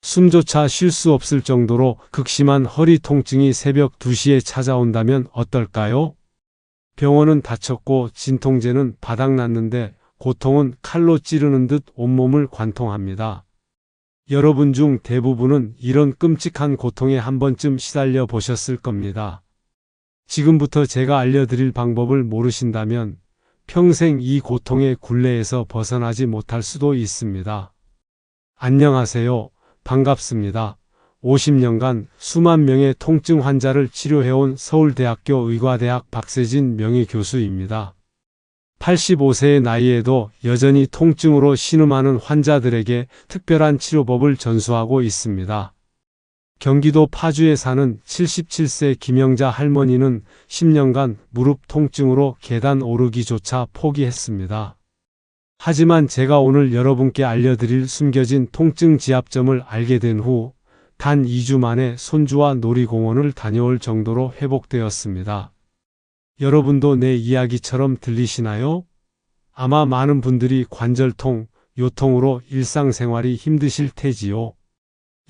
숨조차 쉴 수 없을 정도로 극심한 허리 통증이 새벽 2시에 찾아온다면 어떨까요? 병원은 닫혔고 진통제는 바닥났는데 고통은 칼로 찌르는 듯 온몸을 관통합니다. 여러분 중 대부분은 이런 끔찍한 고통에 한 번쯤 시달려 보셨을 겁니다. 지금부터 제가 알려드릴 방법을 모르신다면 평생 이 고통의 굴레에서 벗어나지 못할 수도 있습니다. 안녕하세요. 반갑습니다. 50년간 수만 명의 통증 환자를 치료해온 서울대학교 의과대학 박세진 명예교수입니다. 85세의 나이에도 여전히 통증으로 신음하는 환자들에게 특별한 치료법을 전수하고 있습니다. 경기도 파주에 사는 77세 김영자 할머니는 10년간 무릎 통증으로 계단 오르기조차 포기했습니다. 하지만 제가 오늘 여러분께 알려드릴 숨겨진 통증 지압점을 알게 된 후 단 2주 만에 손주와 놀이공원을 다녀올 정도로 회복되었습니다. 여러분도 내 이야기처럼 들리시나요? 아마 많은 분들이 관절통, 요통으로 일상생활이 힘드실 테지요.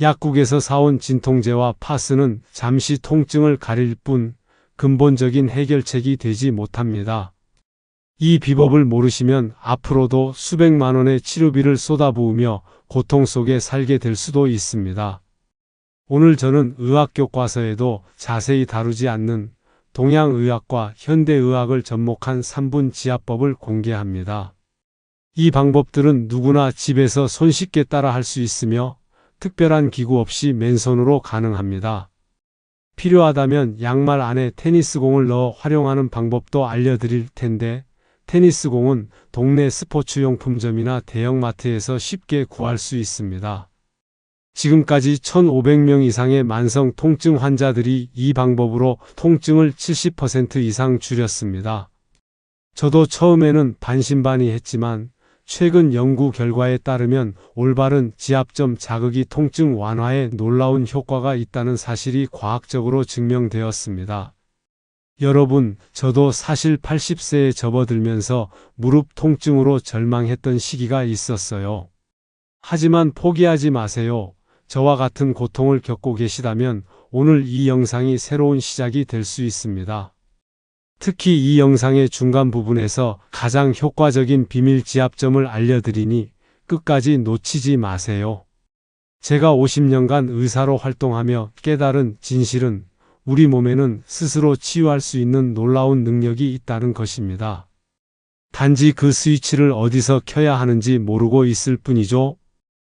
약국에서 사온 진통제와 파스는 잠시 통증을 가릴 뿐 근본적인 해결책이 되지 못합니다. 이 비법을 모르시면 앞으로도 수백만 원의 치료비를 쏟아부으며 고통 속에 살게 될 수도 있습니다. 오늘 저는 의학교과서에도 자세히 다루지 않는 동양의학과 현대의학을 접목한 3분 지압법을 공개합니다. 이 방법들은 누구나 집에서 손쉽게 따라 할 수 있으며 특별한 기구 없이 맨손으로 가능합니다. 필요하다면 양말 안에 테니스공을 넣어 활용하는 방법도 알려드릴 텐데 테니스공은 동네 스포츠용품점이나 대형마트에서 쉽게 구할 수 있습니다. 지금까지 1,500명 이상의 만성 통증 환자들이 이 방법으로 통증을 70% 이상 줄였습니다. 저도 처음에는 반신반의했지만 최근 연구 결과에 따르면 올바른 지압점 자극이 통증 완화에 놀라운 효과가 있다는 사실이 과학적으로 증명되었습니다. 여러분, 저도 사실 80세에 접어들면서 무릎 통증으로 절망했던 시기가 있었어요. 하지만 포기하지 마세요. 저와 같은 고통을 겪고 계시다면 오늘 이 영상이 새로운 시작이 될 수 있습니다. 특히 이 영상의 중간 부분에서 가장 효과적인 비밀 지압점을 알려드리니 끝까지 놓치지 마세요. 제가 50년간 의사로 활동하며 깨달은 진실은 우리 몸에는 스스로 치유할 수 있는 놀라운 능력이 있다는 것입니다. 단지 그 스위치를 어디서 켜야 하는지 모르고 있을 뿐이죠.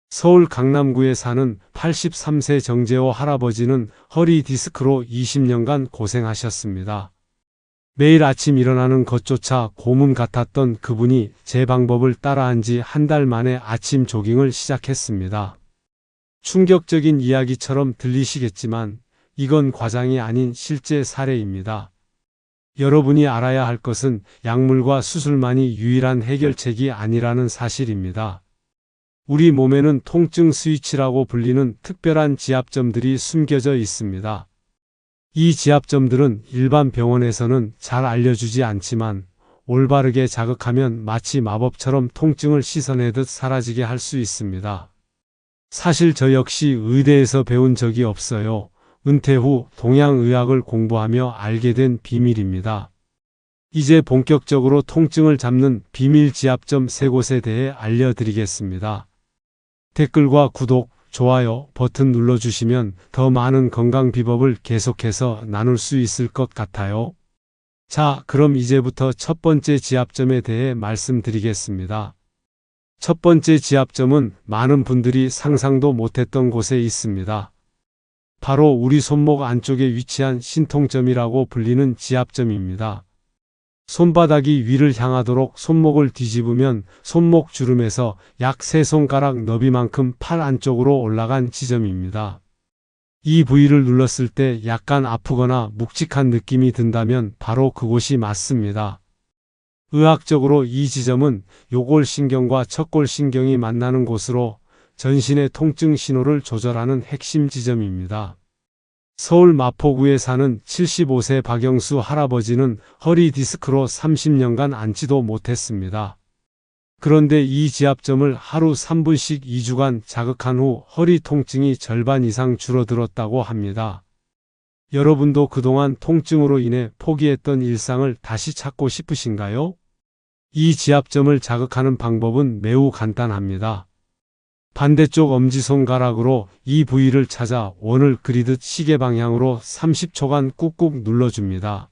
서울 강남구에 사는 83세 정재호 할아버지는 허리 디스크로 20년간 고생하셨습니다. 매일 아침 일어나는 것조차 고문 같았던 그분이 제 방법을 따라한 지 한 달 만에 아침 조깅을 시작했습니다. 충격적인 이야기처럼 들리시겠지만 이건 과장이 아닌 실제 사례입니다. 여러분이 알아야 할 것은 약물과 수술만이 유일한 해결책이 아니라는 사실입니다. 우리 몸에는 통증 스위치라고 불리는 특별한 지압점들이 숨겨져 있습니다. 이 지압점들은 일반 병원에서는 잘 알려주지 않지만 올바르게 자극하면 마치 마법처럼 통증을 씻어내듯 사라지게 할 수 있습니다. 사실 저 역시 의대에서 배운 적이 없어요. 은퇴 후 동양의학을 공부하며 알게 된 비밀입니다. 이제 본격적으로 통증을 잡는 비밀 지압점 3곳에 대해 알려드리겠습니다. 댓글과 구독, 좋아요 버튼 눌러주시면 더 많은 건강 비법을 계속해서 나눌 수 있을 것 같아요. 자, 그럼 이제부터 첫 번째 지압점에 대해 말씀드리겠습니다. 첫 번째 지압점은 많은 분들이 상상도 못했던 곳에 있습니다. 바로 우리 손목 안쪽에 위치한 신통점이라고 불리는 지압점입니다. 손바닥이 위를 향하도록 손목을 뒤집으면 손목 주름에서 약 3손가락 너비만큼 팔 안쪽으로 올라간 지점입니다. 이 부위를 눌렀을 때 약간 아프거나 묵직한 느낌이 든다면 바로 그곳이 맞습니다. 의학적으로 이 지점은 요골신경과 척골신경이 만나는 곳으로 전신의 통증 신호를 조절하는 핵심 지점입니다. 서울 마포구에 사는 75세 박영수 할아버지는 허리 디스크로 30년간 앉지도 못했습니다. 그런데 이 지압점을 하루 3분씩 2주간 자극한 후 허리 통증이 절반 이상 줄어들었다고 합니다. 여러분도 그동안 통증으로 인해 포기했던 일상을 다시 찾고 싶으신가요? 이 지압점을 자극하는 방법은 매우 간단합니다. 반대쪽 엄지손가락으로 이 부위를 찾아 원을 그리듯 시계 방향으로 30초간 꾹꾹 눌러줍니다.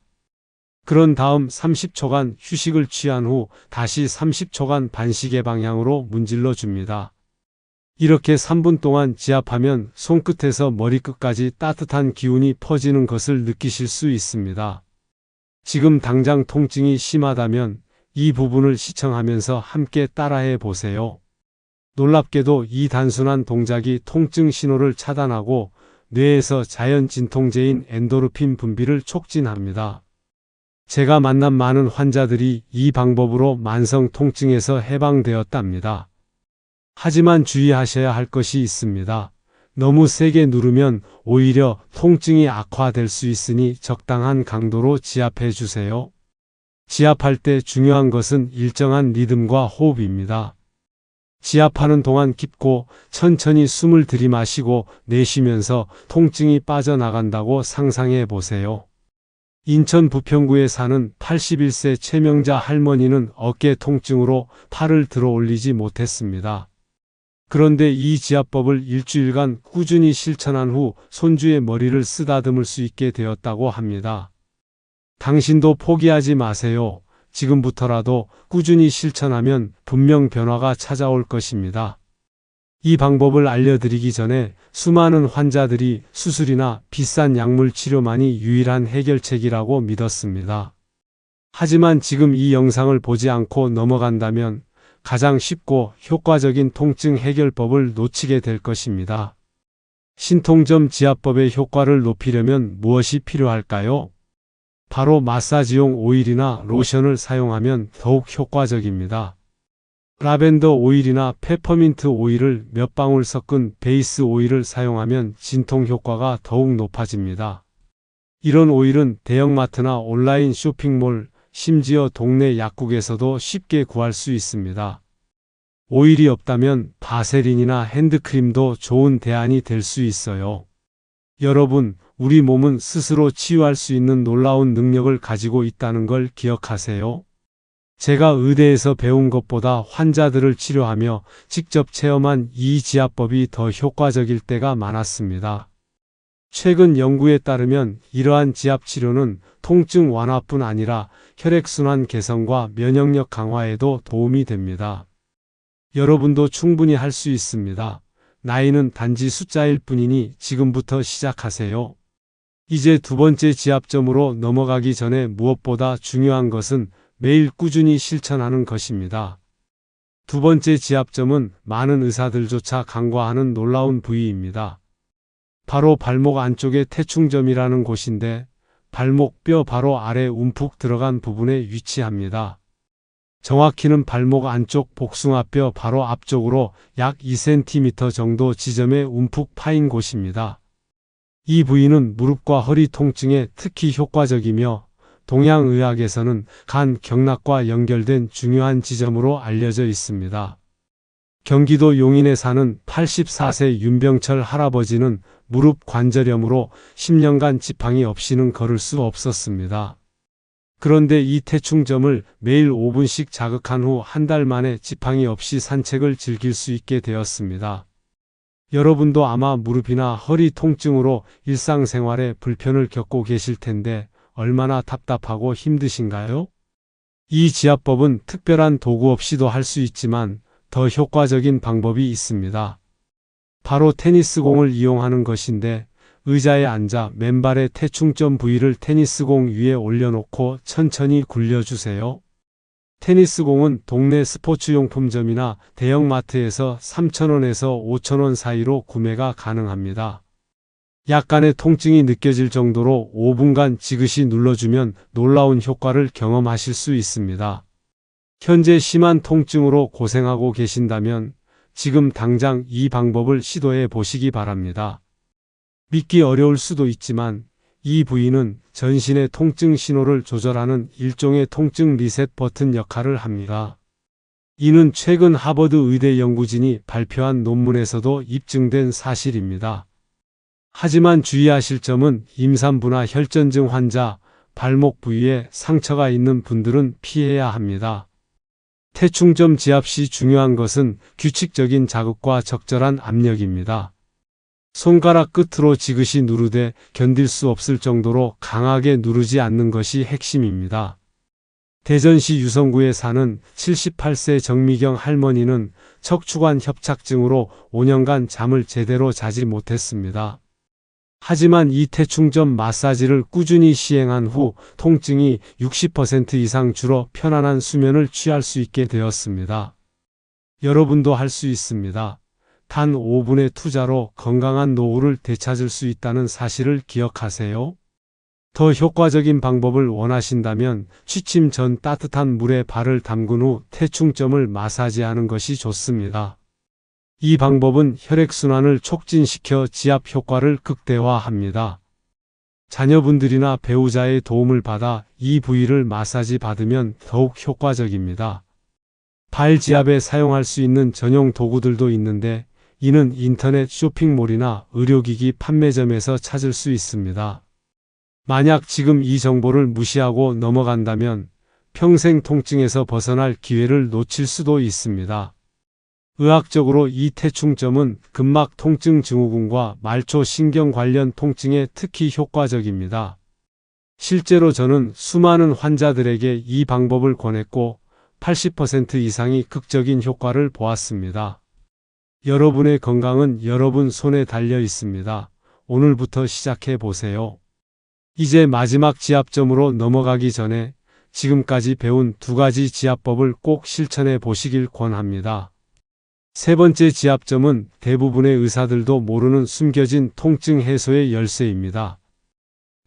그런 다음 30초간 휴식을 취한 후 다시 30초간 반시계 방향으로 문질러 줍니다. 이렇게 3분 동안 지압하면 손끝에서 머리끝까지 따뜻한 기운이 퍼지는 것을 느끼실 수 있습니다. 지금 당장 통증이 심하다면 이 부분을 시청하면서 함께 따라해 보세요. 놀랍게도 이 단순한 동작이 통증 신호를 차단하고 뇌에서 자연 진통제인 엔도르핀 분비를 촉진합니다. 제가 만난 많은 환자들이 이 방법으로 만성 통증에서 해방되었답니다. 하지만 주의하셔야 할 것이 있습니다. 너무 세게 누르면 오히려 통증이 악화될 수 있으니 적당한 강도로 지압해 주세요. 지압할 때 중요한 것은 일정한 리듬과 호흡입니다. 지압하는 동안 깊고 천천히 숨을 들이마시고 내쉬면서 통증이 빠져나간다고 상상해 보세요. 인천 부평구에 사는 81세 최명자 할머니는 어깨 통증으로 팔을 들어 올리지 못했습니다. 그런데 이 지압법을 일주일간 꾸준히 실천한 후 손주의 머리를 쓰다듬을 수 있게 되었다고 합니다. 당신도 포기하지 마세요. 지금부터라도 꾸준히 실천하면 분명 변화가 찾아올 것입니다. 이 방법을 알려드리기 전에 수많은 환자들이 수술이나 비싼 약물 치료만이 유일한 해결책이라고 믿었습니다. 하지만 지금 이 영상을 보지 않고 넘어간다면 가장 쉽고 효과적인 통증 해결법을 놓치게 될 것입니다. 신통점 지압법의 효과를 높이려면 무엇이 필요할까요? 바로 마사지용 오일이나 로션을 사용하면 더욱 효과적입니다. 라벤더 오일이나 페퍼민트 오일을 몇 방울 섞은 베이스 오일을 사용하면 진통 효과가 더욱 높아집니다. 이런 오일은 대형마트나 온라인 쇼핑몰, 심지어 동네 약국에서도 쉽게 구할 수 있습니다. 오일이 없다면 바세린이나 핸드크림도 좋은 대안이 될 수 있어요. 여러분, 우리 몸은 스스로 치유할 수 있는 놀라운 능력을 가지고 있다는 걸 기억하세요. 제가 의대에서 배운 것보다 환자들을 치료하며 직접 체험한 이 지압법이 더 효과적일 때가 많았습니다. 최근 연구에 따르면 이러한 지압 치료는 통증 완화뿐 아니라 혈액순환 개선과 면역력 강화에도 도움이 됩니다. 여러분도 충분히 할 수 있습니다. 나이는 단지 숫자일 뿐이니 지금부터 시작하세요. 이제 두 번째 지압점으로 넘어가기 전에 무엇보다 중요한 것은 매일 꾸준히 실천하는 것입니다. 두 번째 지압점은 많은 의사들조차 간과하는 놀라운 부위입니다. 바로 발목 안쪽의 태충점이라는 곳인데 발목 뼈 바로 아래 움푹 들어간 부분에 위치합니다. 정확히는 발목 안쪽 복숭아뼈 바로 앞쪽으로 약 2cm 정도 지점에 움푹 파인 곳입니다. 이 부위는 무릎과 허리 통증에 특히 효과적이며 동양의학에서는 간, 경락과 연결된 중요한 지점으로 알려져 있습니다. 경기도 용인에 사는 84세 윤병철 할아버지는 무릎 관절염으로 10년간 지팡이 없이는 걸을 수 없었습니다. 그런데 이 태충점을 매일 5분씩 자극한 후 한 달 만에 지팡이 없이 산책을 즐길 수 있게 되었습니다. 여러분도 아마 무릎이나 허리 통증으로 일상생활에 불편을 겪고 계실 텐데 얼마나 답답하고 힘드신가요? 이 지압법은 특별한 도구 없이도 할 수 있지만 더 효과적인 방법이 있습니다. 바로 테니스공을 이용하는 것인데 의자에 앉아 맨발의 태충점 부위를 테니스공 위에 올려놓고 천천히 굴려주세요. 테니스공은 동네 스포츠용품점이나 대형마트에서 3,000원에서 5,000원 사이로 구매가 가능합니다. 약간의 통증이 느껴질 정도로 5분간 지그시 눌러주면 놀라운 효과를 경험하실 수 있습니다. 현재 심한 통증으로 고생하고 계신다면 지금 당장 이 방법을 시도해 보시기 바랍니다. 믿기 어려울 수도 있지만 이 부위는 전신의 통증 신호를 조절하는 일종의 통증 리셋 버튼 역할을 합니다. 이는 최근 하버드 의대 연구진이 발표한 논문에서도 입증된 사실입니다. 하지만 주의하실 점은 임산부나 혈전증 환자, 발목 부위에 상처가 있는 분들은 피해야 합니다. 태충점 지압 시 중요한 것은 규칙적인 자극과 적절한 압력입니다. 손가락 끝으로 지그시 누르되 견딜 수 없을 정도로 강하게 누르지 않는 것이 핵심입니다. 대전시 유성구에 사는 78세 정미경 할머니는 척추관 협착증으로 5년간 잠을 제대로 자지 못했습니다. 하지만 이 태충점 마사지를 꾸준히 시행한 후 통증이 60% 이상 줄어 편안한 수면을 취할 수 있게 되었습니다. 여러분도 할 수 있습니다. 단 5분의 투자로 건강한 노후를 되찾을 수 있다는 사실을 기억하세요. 더 효과적인 방법을 원하신다면 취침 전 따뜻한 물에 발을 담근 후 태충점을 마사지하는 것이 좋습니다. 이 방법은 혈액순환을 촉진시켜 지압 효과를 극대화합니다. 자녀분들이나 배우자의 도움을 받아 이 부위를 마사지 받으면 더욱 효과적입니다. 발 지압에 사용할 수 있는 전용 도구들도 있는데 이는 인터넷 쇼핑몰이나 의료기기 판매점에서 찾을 수 있습니다. 만약 지금 이 정보를 무시하고 넘어간다면 평생 통증에서 벗어날 기회를 놓칠 수도 있습니다. 의학적으로 이 태충점은 근막 통증 증후군과 말초 신경 관련 통증에 특히 효과적입니다. 실제로 저는 수많은 환자들에게 이 방법을 권했고 80% 이상이 극적인 효과를 보았습니다. 여러분의 건강은 여러분 손에 달려 있습니다. 오늘부터 시작해 보세요. 이제 마지막 지압점으로 넘어가기 전에 지금까지 배운 2가지 지압법을 꼭 실천해 보시길 권합니다. 세 번째 지압점은 대부분의 의사들도 모르는 숨겨진 통증 해소의 열쇠입니다.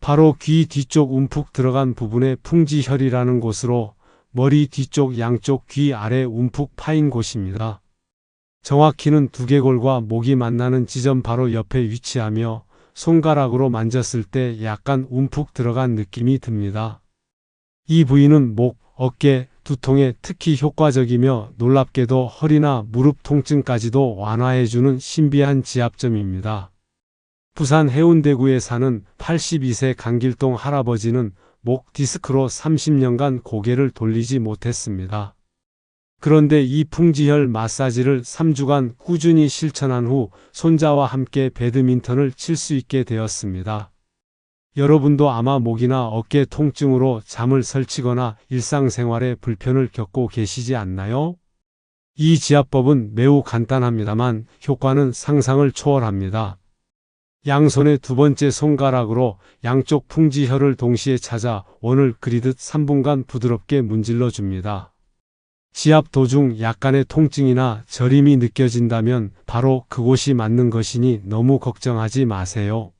바로 귀 뒤쪽 움푹 들어간 부분의 풍지혈이라는 곳으로 머리 뒤쪽 양쪽 귀 아래 움푹 파인 곳입니다. 정확히는 두개골과 목이 만나는 지점 바로 옆에 위치하며 손가락으로 만졌을 때 약간 움푹 들어간 느낌이 듭니다. 이 부위는 목, 어깨, 두통에 특히 효과적이며 놀랍게도 허리나 무릎 통증까지도 완화해주는 신비한 지압점입니다. 부산 해운대구에 사는 82세 강길동 할아버지는 목 디스크로 30년간 고개를 돌리지 못했습니다. 그런데 이 풍지혈 마사지를 3주간 꾸준히 실천한 후 손자와 함께 배드민턴을 칠 수 있게 되었습니다. 여러분도 아마 목이나 어깨 통증으로 잠을 설치거나 일상생활에 불편을 겪고 계시지 않나요? 이 지압법은 매우 간단합니다만 효과는 상상을 초월합니다. 양손의 두 번째 손가락으로 양쪽 풍지혈을 동시에 찾아 원을 그리듯 3분간 부드럽게 문질러 줍니다. 지압 도중 약간의 통증이나 저림이 느껴진다면 바로 그곳이 맞는 것이니 너무 걱정하지 마세요.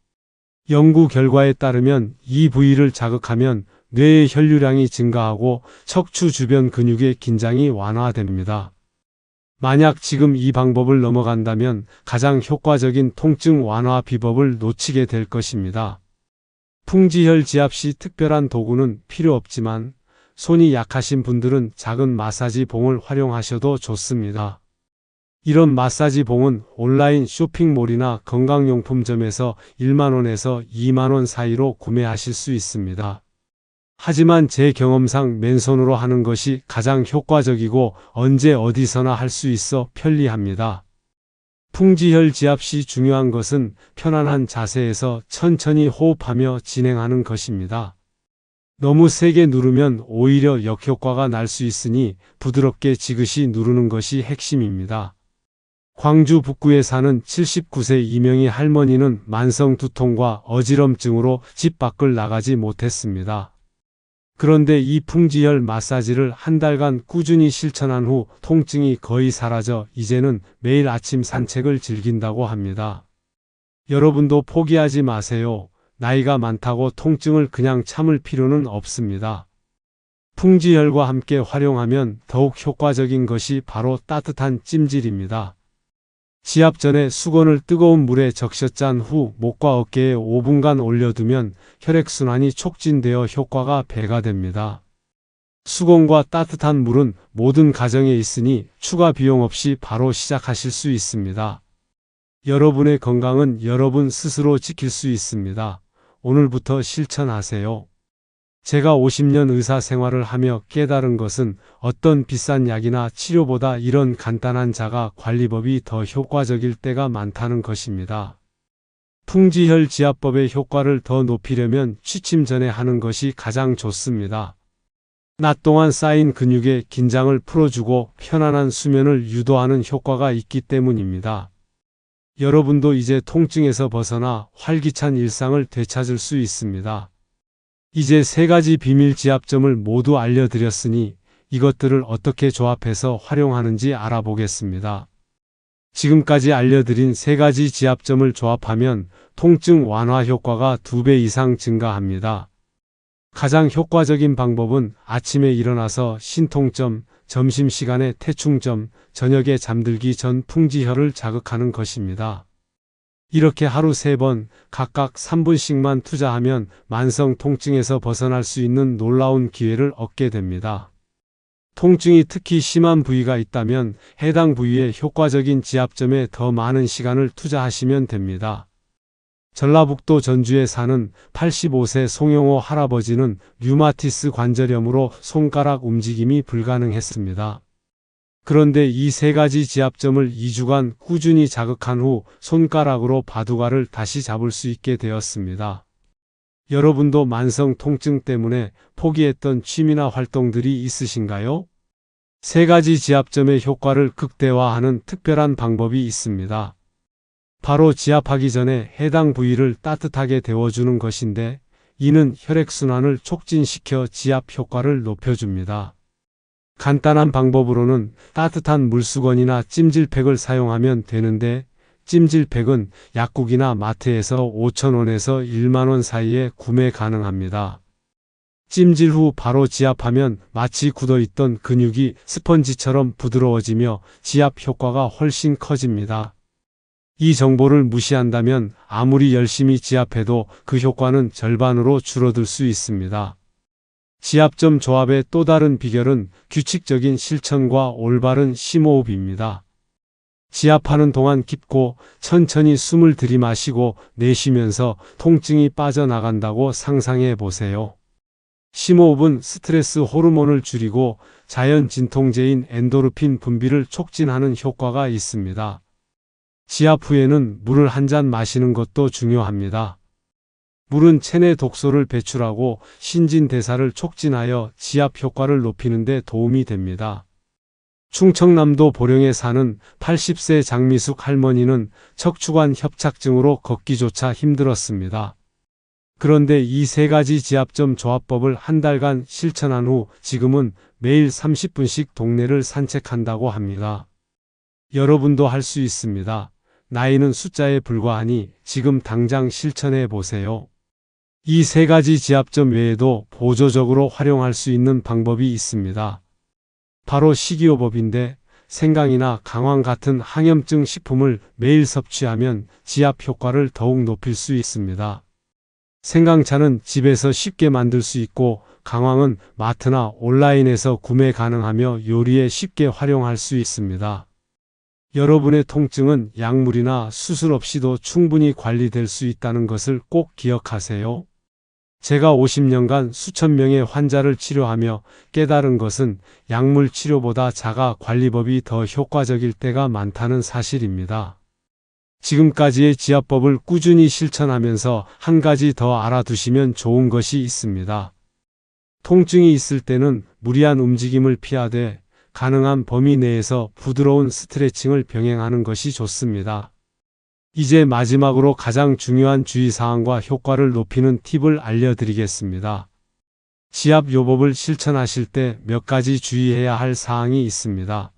연구 결과에 따르면 이 부위를 자극하면 뇌의 혈류량이 증가하고 척추 주변 근육의 긴장이 완화됩니다. 만약 지금 이 방법을 넘어간다면 가장 효과적인 통증 완화 비법을 놓치게 될 것입니다. 풍지혈 지압 시 특별한 도구는 필요 없지만 손이 약하신 분들은 작은 마사지 봉을 활용하셔도 좋습니다. 이런 마사지 봉은 온라인 쇼핑몰이나 건강용품점에서 1만원에서 2만원 사이로 구매하실 수 있습니다. 하지만 제 경험상 맨손으로 하는 것이 가장 효과적이고 언제 어디서나 할 수 있어 편리합니다. 풍지혈 지압 시 중요한 것은 편안한 자세에서 천천히 호흡하며 진행하는 것입니다. 너무 세게 누르면 오히려 역효과가 날 수 있으니 부드럽게 지그시 누르는 것이 핵심입니다. 광주 북구에 사는 79세 이명희 할머니는 만성 두통과 어지럼증으로 집 밖을 나가지 못했습니다. 그런데 이 풍지혈 마사지를 한 달간 꾸준히 실천한 후 통증이 거의 사라져 이제는 매일 아침 산책을 즐긴다고 합니다. 여러분도 포기하지 마세요. 나이가 많다고 통증을 그냥 참을 필요는 없습니다. 풍지혈과 함께 활용하면 더욱 효과적인 것이 바로 따뜻한 찜질입니다. 지압 전에 수건을 뜨거운 물에 적셔 짠 후 목과 어깨에 5분간 올려두면 혈액순환이 촉진되어 효과가 배가 됩니다. 수건과 따뜻한 물은 모든 가정에 있으니 추가 비용 없이 바로 시작하실 수 있습니다. 여러분의 건강은 여러분 스스로 지킬 수 있습니다. 오늘부터 실천하세요. 제가 50년 의사 생활을 하며 깨달은 것은 어떤 비싼 약이나 치료보다 이런 간단한 자가 관리법이 더 효과적일 때가 많다는 것입니다. 풍지혈 지압법의 효과를 더 높이려면 취침 전에 하는 것이 가장 좋습니다. 낮 동안 쌓인 근육의 긴장을 풀어주고 편안한 수면을 유도하는 효과가 있기 때문입니다. 여러분도 이제 통증에서 벗어나 활기찬 일상을 되찾을 수 있습니다. 이제 3가지 비밀 지압점을 모두 알려드렸으니 이것들을 어떻게 조합해서 활용하는지 알아보겠습니다. 지금까지 알려드린 3가지 지압점을 조합하면 통증 완화 효과가 2배 이상 증가합니다. 가장 효과적인 방법은 아침에 일어나서 신통점, 점심시간에 태충점, 저녁에 잠들기 전 풍지혈을 자극하는 것입니다. 이렇게 하루 3번 각각 3분씩만 투자하면 만성 통증에서 벗어날 수 있는 놀라운 기회를 얻게 됩니다. 통증이 특히 심한 부위가 있다면 해당 부위에 효과적인 지압점에 더 많은 시간을 투자하시면 됩니다. 전라북도 전주에 사는 85세 송영호 할아버지는 류마티스 관절염으로 손가락 움직임이 불가능했습니다. 그런데 이 3가지 지압점을 2주간 꾸준히 자극한 후 손가락으로 바둑알을 다시 잡을 수 있게 되었습니다. 여러분도 만성 통증 때문에 포기했던 취미나 활동들이 있으신가요? 3가지 지압점의 효과를 극대화하는 특별한 방법이 있습니다. 바로 지압하기 전에 해당 부위를 따뜻하게 데워주는 것인데 이는 혈액순환을 촉진시켜 지압 효과를 높여줍니다. 간단한 방법으로는 따뜻한 물수건이나 찜질팩을 사용하면 되는데 찜질팩은 약국이나 마트에서 5,000원에서 10,000원 사이에 구매 가능합니다. 찜질 후 바로 지압하면 마치 굳어있던 근육이 스펀지처럼 부드러워지며 지압 효과가 훨씬 커집니다. 이 정보를 무시한다면 아무리 열심히 지압해도 그 효과는 절반으로 줄어들 수 있습니다. 지압점 조합의 또 다른 비결은 규칙적인 실천과 올바른 심호흡입니다. 지압하는 동안 깊고 천천히 숨을 들이마시고 내쉬면서 통증이 빠져나간다고 상상해 보세요. 심호흡은 스트레스 호르몬을 줄이고 자연 진통제인 엔도르핀 분비를 촉진하는 효과가 있습니다. 지압 후에는 물을 한 잔 마시는 것도 중요합니다. 물은 체내 독소를 배출하고 신진대사를 촉진하여 지압 효과를 높이는 데 도움이 됩니다. 충청남도 보령에 사는 80세 장미숙 할머니는 척추관 협착증으로 걷기조차 힘들었습니다. 그런데 이 3가지 지압점 조합법을 한 달간 실천한 후 지금은 매일 30분씩 동네를 산책한다고 합니다. 여러분도 할 수 있습니다. 나이는 숫자에 불과하니 지금 당장 실천해 보세요. 이 3가지 지압점 외에도 보조적으로 활용할 수 있는 방법이 있습니다. 바로 식이요법인데 생강이나 강황 같은 항염증 식품을 매일 섭취하면 지압 효과를 더욱 높일 수 있습니다. 생강차는 집에서 쉽게 만들 수 있고 강황은 마트나 온라인에서 구매 가능하며 요리에 쉽게 활용할 수 있습니다. 여러분의 통증은 약물이나 수술 없이도 충분히 관리될 수 있다는 것을 꼭 기억하세요. 제가 50년간 수천 명의 환자를 치료하며 깨달은 것은 약물 치료보다 자가 관리법이 더 효과적일 때가 많다는 사실입니다. 지금까지의 지압법을 꾸준히 실천하면서 한 가지 더 알아두시면 좋은 것이 있습니다. 통증이 있을 때는 무리한 움직임을 피하되 가능한 범위 내에서 부드러운 스트레칭을 병행하는 것이 좋습니다. 이제 마지막으로 가장 중요한 주의사항과 효과를 높이는 팁을 알려드리겠습니다. 지압 요법을 실천하실 때 몇 가지 주의해야 할 사항이 있습니다.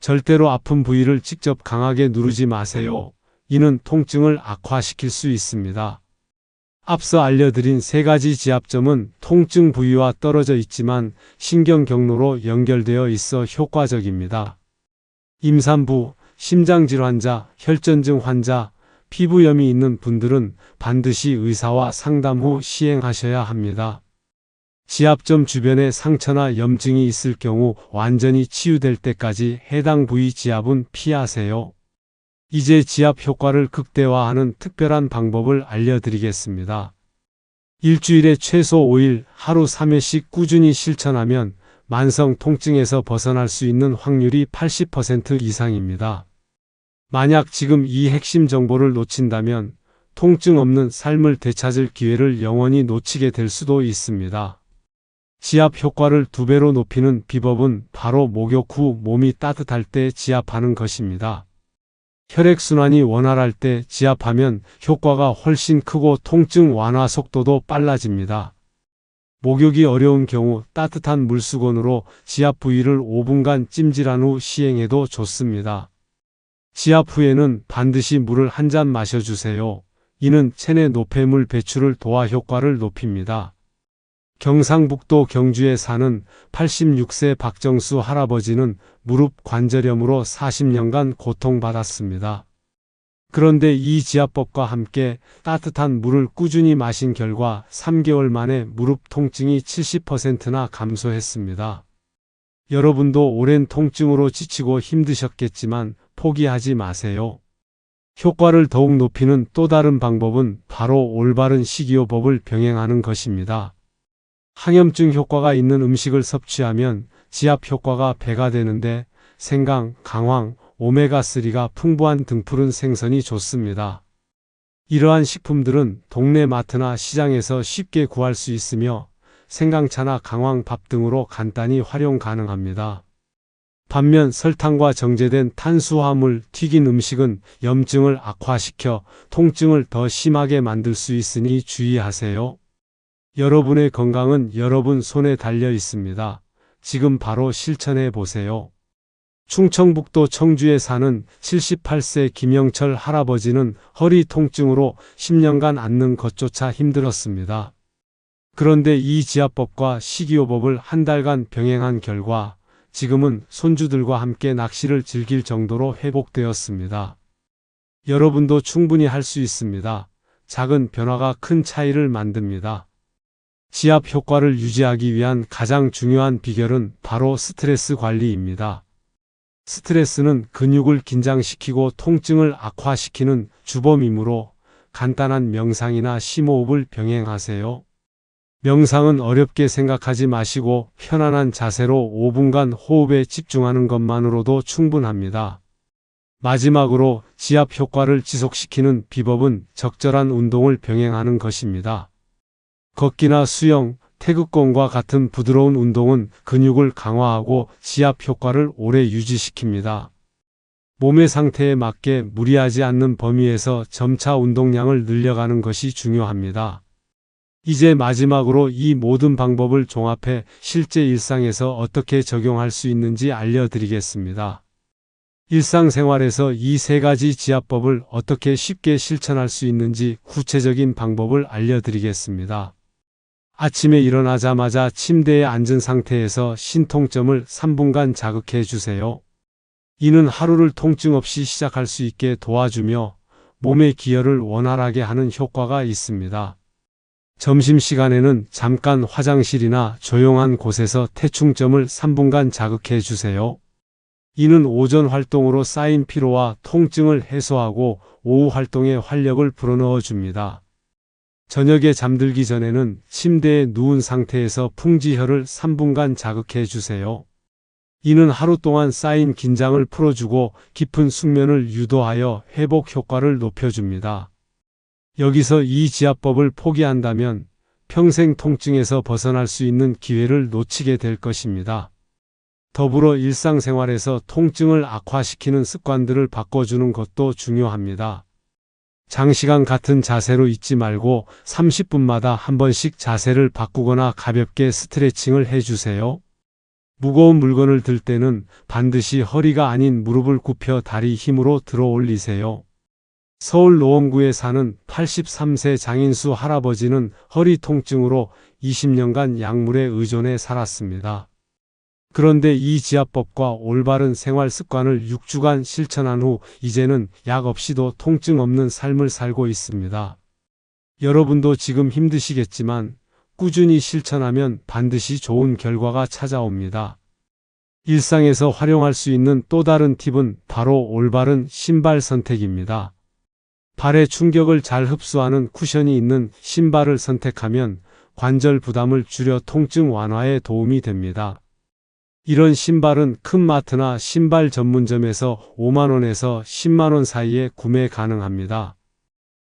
절대로 아픈 부위를 직접 강하게 누르지 마세요. 이는 통증을 악화시킬 수 있습니다. 앞서 알려드린 3가지 지압점은 통증 부위와 떨어져 있지만 신경 경로로 연결되어 있어 효과적입니다. 임산부, 심장질 환자, 혈전증 환자, 피부염이 있는 분들은 반드시 의사와 상담 후 시행하셔야 합니다. 지압점 주변에 상처나 염증이 있을 경우 완전히 치유될 때까지 해당 부위 지압은 피하세요. 이제 지압 효과를 극대화하는 특별한 방법을 알려드리겠습니다. 일주일에 최소 5일, 하루 3회씩 꾸준히 실천하면 만성 통증에서 벗어날 수 있는 확률이 80% 이상입니다. 만약 지금 이 핵심 정보를 놓친다면 통증 없는 삶을 되찾을 기회를 영원히 놓치게 될 수도 있습니다. 지압 효과를 2배로 높이는 비법은 바로 목욕 후 몸이 따뜻할 때 지압하는 것입니다. 혈액순환이 원활할 때 지압하면 효과가 훨씬 크고 통증 완화 속도도 빨라집니다. 목욕이 어려운 경우 따뜻한 물수건으로 지압 부위를 5분간 찜질한 후 시행해도 좋습니다. 지압 후에는 반드시 물을 한 잔 마셔주세요. 이는 체내 노폐물 배출을 도와 효과를 높입니다. 경상북도 경주에 사는 86세 박정수 할아버지는 무릎 관절염으로 40년간 고통받았습니다. 그런데 이 지압법과 함께 따뜻한 물을 꾸준히 마신 결과 3개월 만에 무릎 통증이 70%나 감소했습니다. 여러분도 오랜 통증으로 지치고 힘드셨겠지만 포기하지 마세요. 효과를 더욱 높이는 또 다른 방법은 바로 올바른 식이요법을 병행하는 것입니다. 항염증 효과가 있는 음식을 섭취하면 지압 효과가 배가 되는데 생강, 강황, 오메가3가 풍부한 등푸른 생선이 좋습니다. 이러한 식품들은 동네 마트나 시장에서 쉽게 구할 수 있으며 생강차나 강황밥 등으로 간단히 활용 가능합니다. 반면 설탕과 정제된 탄수화물, 튀긴 음식은 염증을 악화시켜 통증을 더 심하게 만들 수 있으니 주의하세요. 여러분의 건강은 여러분 손에 달려 있습니다. 지금 바로 실천해 보세요. 충청북도 청주에 사는 78세 김영철 할아버지는 허리 통증으로 10년간 앉는 것조차 힘들었습니다. 그런데 이 지압법과 식이요법을 한 달간 병행한 결과 지금은 손주들과 함께 낚시를 즐길 정도로 회복되었습니다. 여러분도 충분히 할 수 있습니다. 작은 변화가 큰 차이를 만듭니다. 지압 효과를 유지하기 위한 가장 중요한 비결은 바로 스트레스 관리입니다. 스트레스는 근육을 긴장시키고 통증을 악화시키는 주범이므로 간단한 명상이나 심호흡을 병행하세요. 명상은 어렵게 생각하지 마시고 편안한 자세로 5분간 호흡에 집중하는 것만으로도 충분합니다. 마지막으로 지압 효과를 지속시키는 비법은 적절한 운동을 병행하는 것입니다. 걷기나 수영, 태극권과 같은 부드러운 운동은 근육을 강화하고 지압 효과를 오래 유지시킵니다. 몸의 상태에 맞게 무리하지 않는 범위에서 점차 운동량을 늘려가는 것이 중요합니다. 이제 마지막으로 이 모든 방법을 종합해 실제 일상에서 어떻게 적용할 수 있는지 알려드리겠습니다. 일상생활에서 이 3가지 지압법을 어떻게 쉽게 실천할 수 있는지 구체적인 방법을 알려드리겠습니다. 아침에 일어나자마자 침대에 앉은 상태에서 신통점을 3분간 자극해 주세요. 이는 하루를 통증 없이 시작할 수 있게 도와주며 몸의 기혈을 원활하게 하는 효과가 있습니다. 점심시간에는 잠깐 화장실이나 조용한 곳에서 태충점을 3분간 자극해 주세요. 이는 오전 활동으로 쌓인 피로와 통증을 해소하고 오후 활동에 활력을 불어넣어 줍니다. 저녁에 잠들기 전에는 침대에 누운 상태에서 풍지혈을 3분간 자극해 주세요. 이는 하루 동안 쌓인 긴장을 풀어주고 깊은 숙면을 유도하여 회복 효과를 높여줍니다. 여기서 이 지압법을 포기한다면 평생 통증에서 벗어날 수 있는 기회를 놓치게 될 것입니다. 더불어 일상생활에서 통증을 악화시키는 습관들을 바꿔주는 것도 중요합니다. 장시간 같은 자세로 있지 말고 30분마다 한 번씩 자세를 바꾸거나 가볍게 스트레칭을 해주세요. 무거운 물건을 들 때는 반드시 허리가 아닌 무릎을 굽혀 다리 힘으로 들어 올리세요. 서울 노원구에 사는 83세 장인수 할아버지는 허리 통증으로 20년간 약물에 의존해 살았습니다. 그런데 이 지압법과 올바른 생활 습관을 6주간 실천한 후 이제는 약 없이도 통증 없는 삶을 살고 있습니다. 여러분도 지금 힘드시겠지만 꾸준히 실천하면 반드시 좋은 결과가 찾아옵니다. 일상에서 활용할 수 있는 또 다른 팁은 바로 올바른 신발 선택입니다. 발의 충격을 잘 흡수하는 쿠션이 있는 신발을 선택하면 관절 부담을 줄여 통증 완화에 도움이 됩니다. 이런 신발은 큰 마트나 신발 전문점에서 5만원에서 10만원 사이에 구매 가능합니다.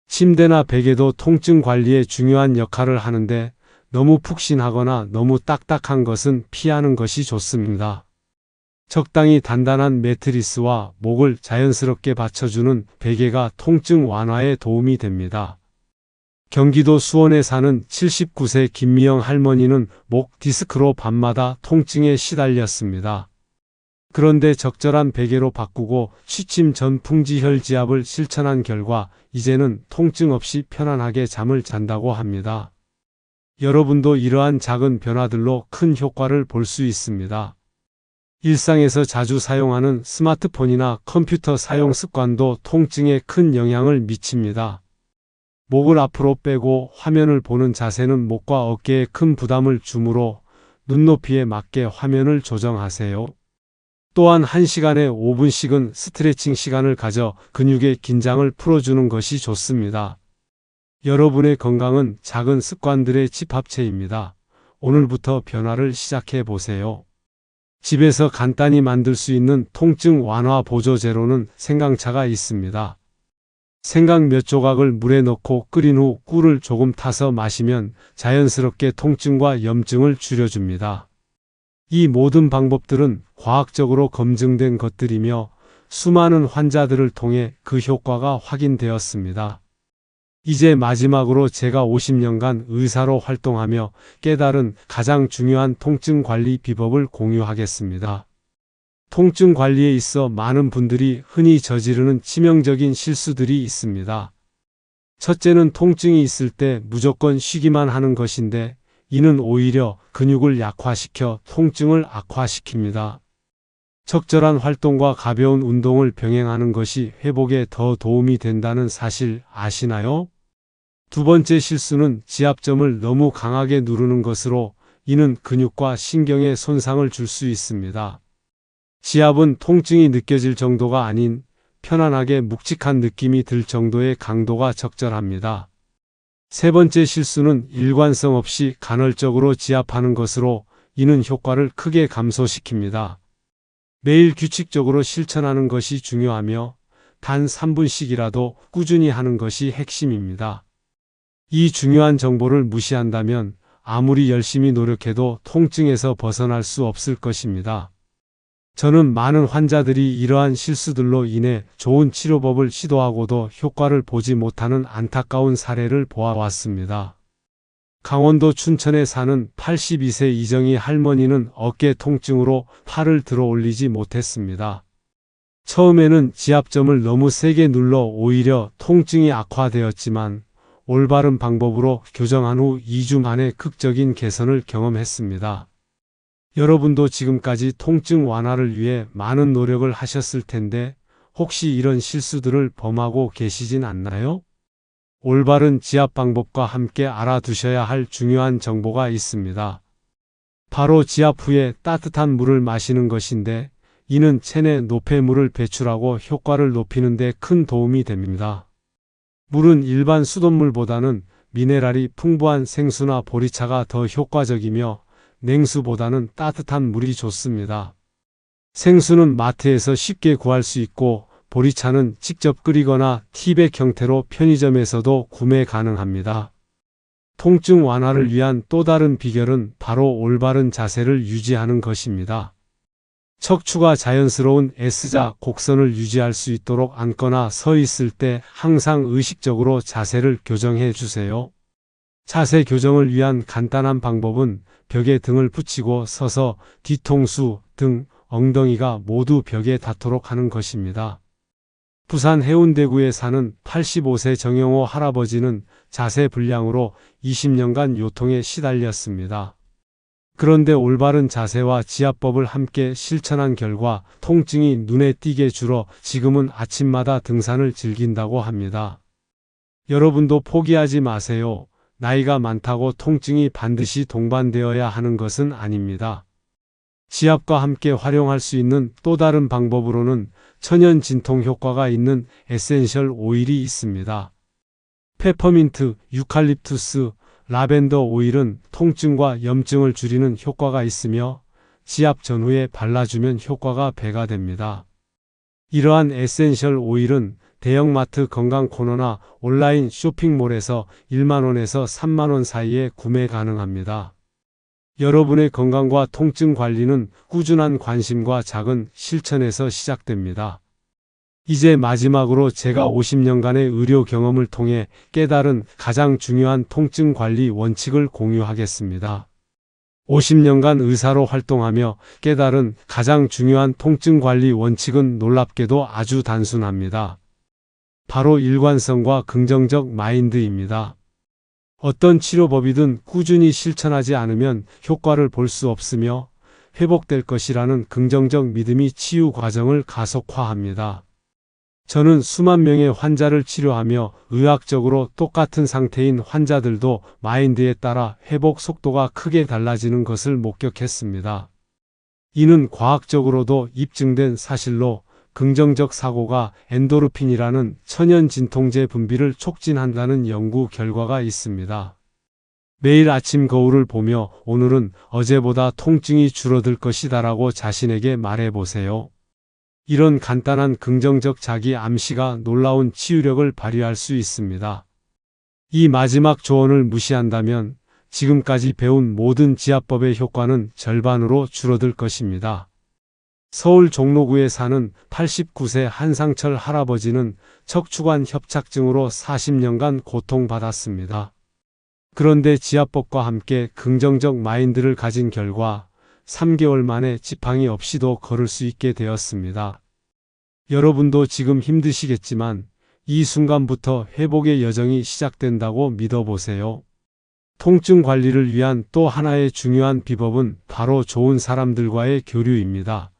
침대나 베개도 통증 관리에 중요한 역할을 하는데 너무 푹신하거나 너무 딱딱한 것은 피하는 것이 좋습니다. 적당히 단단한 매트리스와 목을 자연스럽게 받쳐주는 베개가 통증 완화에 도움이 됩니다. 경기도 수원에 사는 79세 김미영 할머니는 목 디스크로 밤마다 통증에 시달렸습니다. 그런데 적절한 베개로 바꾸고 취침 전 풍지혈지압을 실천한 결과 이제는 통증 없이 편안하게 잠을 잔다고 합니다. 여러분도 이러한 작은 변화들로 큰 효과를 볼 수 있습니다. 일상에서 자주 사용하는 스마트폰이나 컴퓨터 사용 습관도 통증에 큰 영향을 미칩니다. 목을 앞으로 빼고 화면을 보는 자세는 목과 어깨에 큰 부담을 주므로 눈높이에 맞게 화면을 조정하세요. 또한 1시간에 5분씩은 스트레칭 시간을 가져 근육의 긴장을 풀어주는 것이 좋습니다. 여러분의 건강은 작은 습관들의 집합체입니다. 오늘부터 변화를 시작해 보세요. 집에서 간단히 만들 수 있는 통증 완화 보조 제로는 생강차가 있습니다. 생강 몇 조각을 물에 넣고 끓인 후 꿀을 조금 타서 마시면 자연스럽게 통증과 염증을 줄여줍니다. 이 모든 방법들은 과학적으로 검증된 것들이며 수많은 환자들을 통해 그 효과가 확인되었습니다. 이제 마지막으로 제가 50년간 의사로 활동하며 깨달은 가장 중요한 통증 관리 비법을 공유하겠습니다. 통증 관리에 있어 많은 분들이 흔히 저지르는 치명적인 실수들이 있습니다. 첫째는 통증이 있을 때 무조건 쉬기만 하는 것인데 이는 오히려 근육을 약화시켜 통증을 악화시킵니다. 적절한 활동과 가벼운 운동을 병행하는 것이 회복에 더 도움이 된다는 사실 아시나요? 두 번째 실수는 지압점을 너무 강하게 누르는 것으로 이는 근육과 신경에 손상을 줄 수 있습니다. 지압은 통증이 느껴질 정도가 아닌 편안하게 묵직한 느낌이 들 정도의 강도가 적절합니다. 세 번째 실수는 일관성 없이 간헐적으로 지압하는 것으로 이는 효과를 크게 감소시킵니다. 매일 규칙적으로 실천하는 것이 중요하며 단 3분씩이라도 꾸준히 하는 것이 핵심입니다. 이 중요한 정보를 무시한다면 아무리 열심히 노력해도 통증에서 벗어날 수 없을 것입니다. 저는 많은 환자들이 이러한 실수들로 인해 좋은 치료법을 시도하고도 효과를 보지 못하는 안타까운 사례를 보아왔습니다. 강원도 춘천에 사는 82세 이정희 할머니는 어깨 통증으로 팔을 들어 올리지 못했습니다. 처음에는 지압점을 너무 세게 눌러 오히려 통증이 악화되었지만 올바른 방법으로 교정한 후 2주 만에 극적인 개선을 경험했습니다. 여러분도 지금까지 통증 완화를 위해 많은 노력을 하셨을 텐데 혹시 이런 실수들을 범하고 계시진 않나요? 올바른 지압 방법과 함께 알아두셔야 할 중요한 정보가 있습니다. 바로 지압 후에 따뜻한 물을 마시는 것인데 이는 체내 노폐물을 배출하고 효과를 높이는 데 큰 도움이 됩니다. 물은 일반 수돗물보다는 미네랄이 풍부한 생수나 보리차가 더 효과적이며 냉수보다는 따뜻한 물이 좋습니다. 생수는 마트에서 쉽게 구할 수 있고 보리차는 직접 끓이거나 티백 형태로 편의점에서도 구매 가능합니다. 통증 완화를 위한 또 다른 비결은 바로 올바른 자세를 유지하는 것입니다. 척추가 자연스러운 S자 곡선을 유지할 수 있도록 앉거나 서 있을 때 항상 의식적으로 자세를 교정해 주세요. 자세 교정을 위한 간단한 방법은 벽에 등을 붙이고 서서 뒤통수, 등, 엉덩이가 모두 벽에 닿도록 하는 것입니다. 부산 해운대구에 사는 85세 정영호 할아버지는 자세 불량으로 20년간 요통에 시달렸습니다. 그런데 올바른 자세와 지압법을 함께 실천한 결과 통증이 눈에 띄게 줄어 지금은 아침마다 등산을 즐긴다고 합니다. 여러분도 포기하지 마세요. 나이가 많다고 통증이 반드시 동반되어야 하는 것은 아닙니다. 지압과 함께 활용할 수 있는 또 다른 방법으로는 천연 진통 효과가 있는 에센셜 오일이 있습니다. 페퍼민트, 유칼립투스, 라벤더 오일은 통증과 염증을 줄이는 효과가 있으며 지압 전후에 발라주면 효과가 배가 됩니다. 이러한 에센셜 오일은 대형마트 건강 코너나 온라인 쇼핑몰에서 1만원에서 3만원 사이에 구매 가능합니다. 여러분의 건강과 통증 관리는 꾸준한 관심과 작은 실천에서 시작됩니다. 이제 마지막으로 제가 50년간의 의료 경험을 통해 깨달은 가장 중요한 통증 관리 원칙을 공유하겠습니다. 50년간 의사로 활동하며 깨달은 가장 중요한 통증 관리 원칙은 놀랍게도 아주 단순합니다. 바로 일관성과 긍정적 마인드입니다. 어떤 치료법이든 꾸준히 실천하지 않으면 효과를 볼 수 없으며 회복될 것이라는 긍정적 믿음이 치유 과정을 가속화합니다. 저는 수만 명의 환자를 치료하며 의학적으로 똑같은 상태인 환자들도 마인드에 따라 회복 속도가 크게 달라지는 것을 목격했습니다. 이는 과학적으로도 입증된 사실로 긍정적 사고가 엔도르핀이라는 천연 진통제 분비를 촉진한다는 연구 결과가 있습니다. 매일 아침 거울을 보며 오늘은 어제보다 통증이 줄어들 것이다라고 자신에게 말해보세요. 이런 간단한 긍정적 자기 암시가 놀라운 치유력을 발휘할 수 있습니다. 이 마지막 조언을 무시한다면 지금까지 배운 모든 지압법의 효과는 절반으로 줄어들 것입니다. 서울 종로구에 사는 89세 한상철 할아버지는 척추관 협착증으로 40년간 고통받았습니다. 그런데 지압법과 함께 긍정적 마인드를 가진 결과 3개월 만에 지팡이 없이도 걸을 수 있게 되었습니다. 여러분도 지금 힘드시겠지만 이 순간부터 회복의 여정이 시작된다고 믿어보세요. 통증 관리를 위한 또 하나의 중요한 비법은 바로 좋은 사람들과의 교류입니다.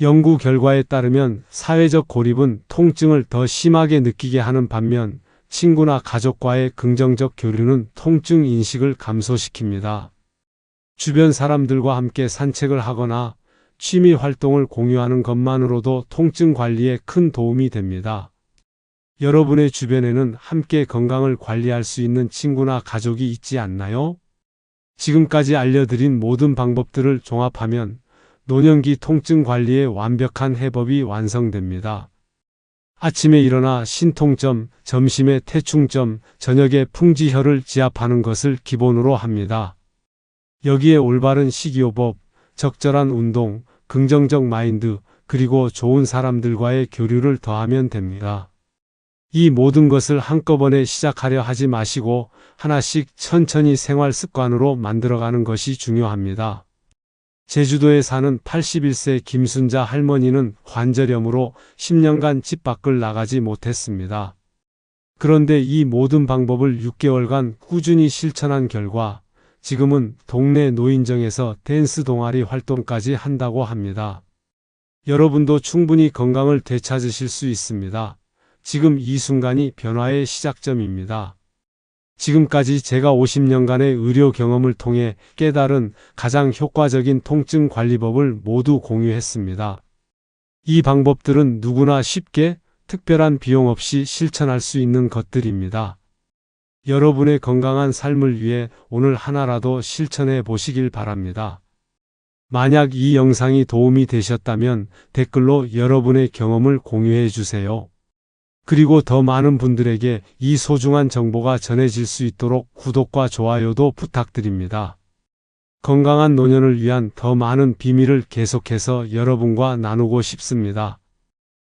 연구 결과에 따르면 사회적 고립은 통증을 더 심하게 느끼게 하는 반면 친구나 가족과의 긍정적 교류는 통증 인식을 감소시킵니다. 주변 사람들과 함께 산책을 하거나 취미 활동을 공유하는 것만으로도 통증 관리에 큰 도움이 됩니다. 여러분의 주변에는 함께 건강을 관리할 수 있는 친구나 가족이 있지 않나요? 지금까지 알려드린 모든 방법들을 종합하면 노년기 통증 관리의 완벽한 해법이 완성됩니다. 아침에 일어나 신통점, 점심에 태충점, 저녁에 풍지혈을 지압하는 것을 기본으로 합니다. 여기에 올바른 식이요법, 적절한 운동, 긍정적 마인드, 그리고 좋은 사람들과의 교류를 더하면 됩니다. 이 모든 것을 한꺼번에 시작하려 하지 마시고 하나씩 천천히 생활 습관으로 만들어가는 것이 중요합니다. 제주도에 사는 81세 김순자 할머니는 관절염으로 10년간 집 밖을 나가지 못했습니다. 그런데 이 모든 방법을 6개월간 꾸준히 실천한 결과 지금은 동네 노인정에서 댄스 동아리 활동까지 한다고 합니다. 여러분도 충분히 건강을 되찾으실 수 있습니다. 지금 이 순간이 변화의 시작점입니다. 지금까지 제가 50년간의 의료 경험을 통해 깨달은 가장 효과적인 통증 관리법을 모두 공유했습니다. 이 방법들은 누구나 쉽게 특별한 비용 없이 실천할 수 있는 것들입니다. 여러분의 건강한 삶을 위해 오늘 하나라도 실천해 보시길 바랍니다. 만약 이 영상이 도움이 되셨다면 댓글로 여러분의 경험을 공유해 주세요. 그리고 더 많은 분들에게 이 소중한 정보가 전해질 수 있도록 구독과 좋아요도 부탁드립니다. 건강한 노년을 위한 더 많은 비밀을 계속해서 여러분과 나누고 싶습니다.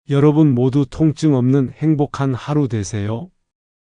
여러분 모두 통증 없는 행복한 하루 되세요.